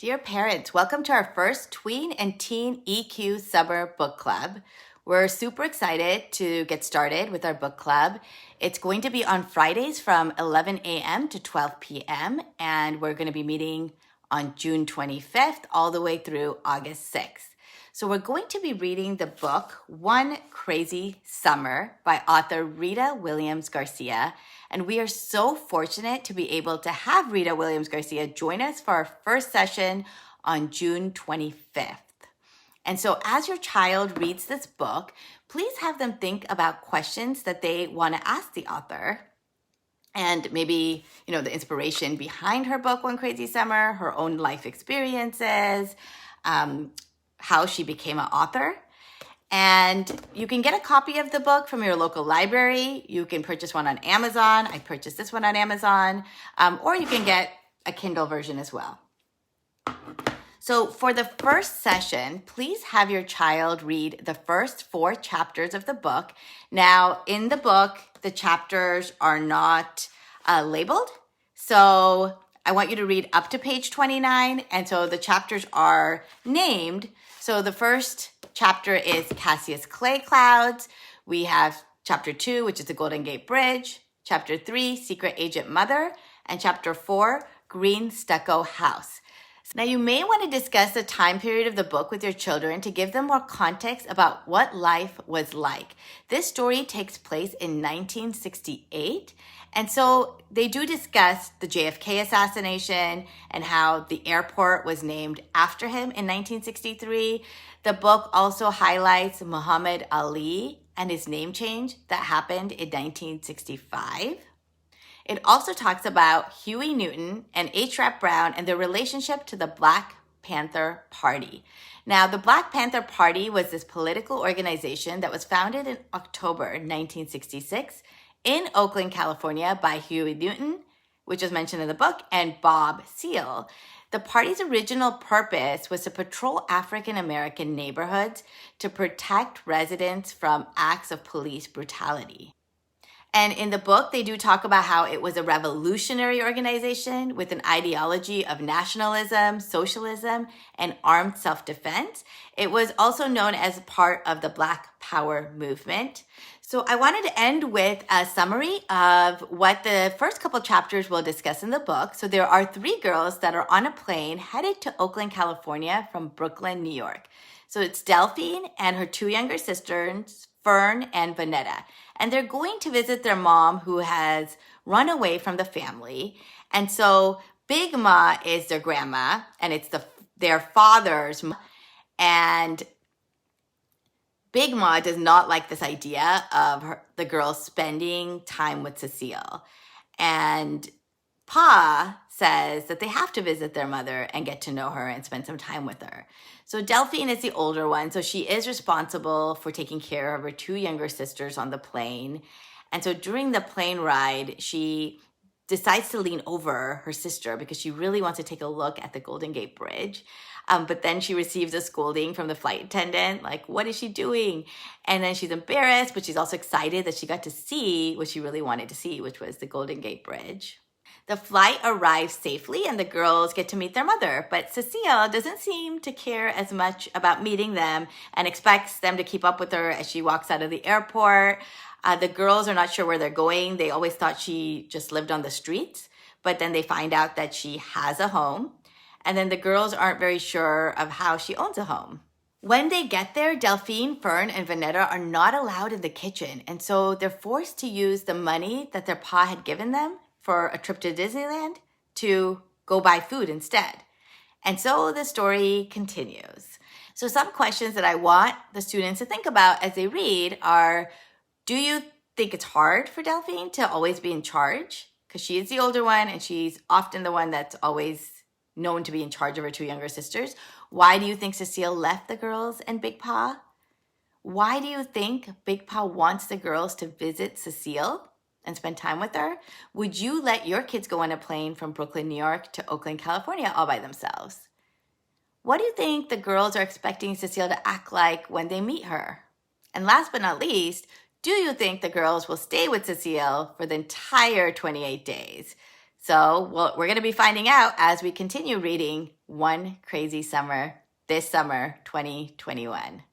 Dear parents, welcome to our first Tween and Teen EQ Summer Book Club. We're super excited to get started with our book club. It's going to be on Fridays from 11 a.m. to 12 p.m. and we're going to be meeting on June 25th all the way through August 6th. So we're going to be reading the book One Crazy Summer by author Rita Williams-Garcia. And we are so fortunate to be able to have Rita Williams-Garcia join us for our first session on June 25th. And so as your child reads this book, please have them think about questions that they want to ask the author. And maybe, the inspiration behind her book, One Crazy Summer, her own life experiences, how she became an author. And you can get a copy of the book from your local library. You can purchase one on Amazon. I purchased this one on Amazon. Or you can get a Kindle version as well. So for the first session, please have your child read the first 4 chapters of the book. Now, in the book, the chapters are not labeled. So I want you to read up to page 29. And so the chapters are named. So the first chapter is Cassius Clay Clouds. We have chapter 2, which is the Golden Gate Bridge. Chapter 3, Secret Agent Mother. And chapter 4, Green Stucco House. Now, you may want to discuss the time period of the book with your children to give them more context about what life was like. This story takes place in 1968, and so they do discuss the JFK assassination and how the airport was named after him in 1963. The book also highlights Muhammad Ali and his name change that happened in 1965. It also talks about Huey Newton and H. Rap Brown and their relationship to the Black Panther Party. Now, the Black Panther Party was this political organization that was founded in October 1966 in Oakland, California by Huey Newton, which was mentioned in the book, and Bob Seale. The party's original purpose was to patrol African American neighborhoods to protect residents from acts of police brutality. And in the book, they do talk about how it was a revolutionary organization with an ideology of nationalism, socialism, and armed self-defense. It was also known as part of the Black Power movement. So I wanted to end with a summary of what the first couple chapters will discuss in the book. So there are 3 girls that are on a plane headed to Oakland, California from Brooklyn, New York. So it's Delphine and her 2 younger sisters, Fern and Vanetta. And they're going to visit their mom who has run away from the family. And so Big Ma is their grandma and it's their father's mom. And Big Ma does not like this idea of the girls spending time with Cecile. And Pa says that they have to visit their mother and get to know her and spend some time with her. So Delphine is the older one, so she is responsible for taking care of her 2 younger sisters on the plane. And so during the plane ride, she decides to lean over her sister because she really wants to take a look at the Golden Gate Bridge. But then she receives a scolding from the flight attendant, like, what is she doing? And then she's embarrassed, but she's also excited that she got to see what she really wanted to see, which was the Golden Gate Bridge. The flight arrives safely and the girls get to meet their mother, but Cecile doesn't seem to care as much about meeting them and expects them to keep up with her as she walks out of the airport. The girls are not sure where they're going. They always thought she just lived on the streets, but then they find out that she has a home. And then the girls aren't very sure of how she owns a home. When they get there, Delphine, Fern, and Vanetta are not allowed in the kitchen. And so they're forced to use the money that their pa had given them for a trip to Disneyland to go buy food instead. And so the story continues. So some questions that I want the students to think about as they read are, do you think it's hard for Delphine to always be in charge? Because she is the older one and she's often the one that's always known to be in charge of her 2 younger sisters. Why do you think Cecile left the girls and Big Pa? Why do you think Big Pa wants the girls to visit Cecile and spend time with her? Would you let your kids go on a plane from Brooklyn, New York to Oakland, California all by themselves? What do you think the girls are expecting Cecile to act like when they meet her? And last but not least, do you think the girls will stay with Cecile for the entire 28 days? So we're going to be finding out as we continue reading One Crazy Summer this summer, 2021.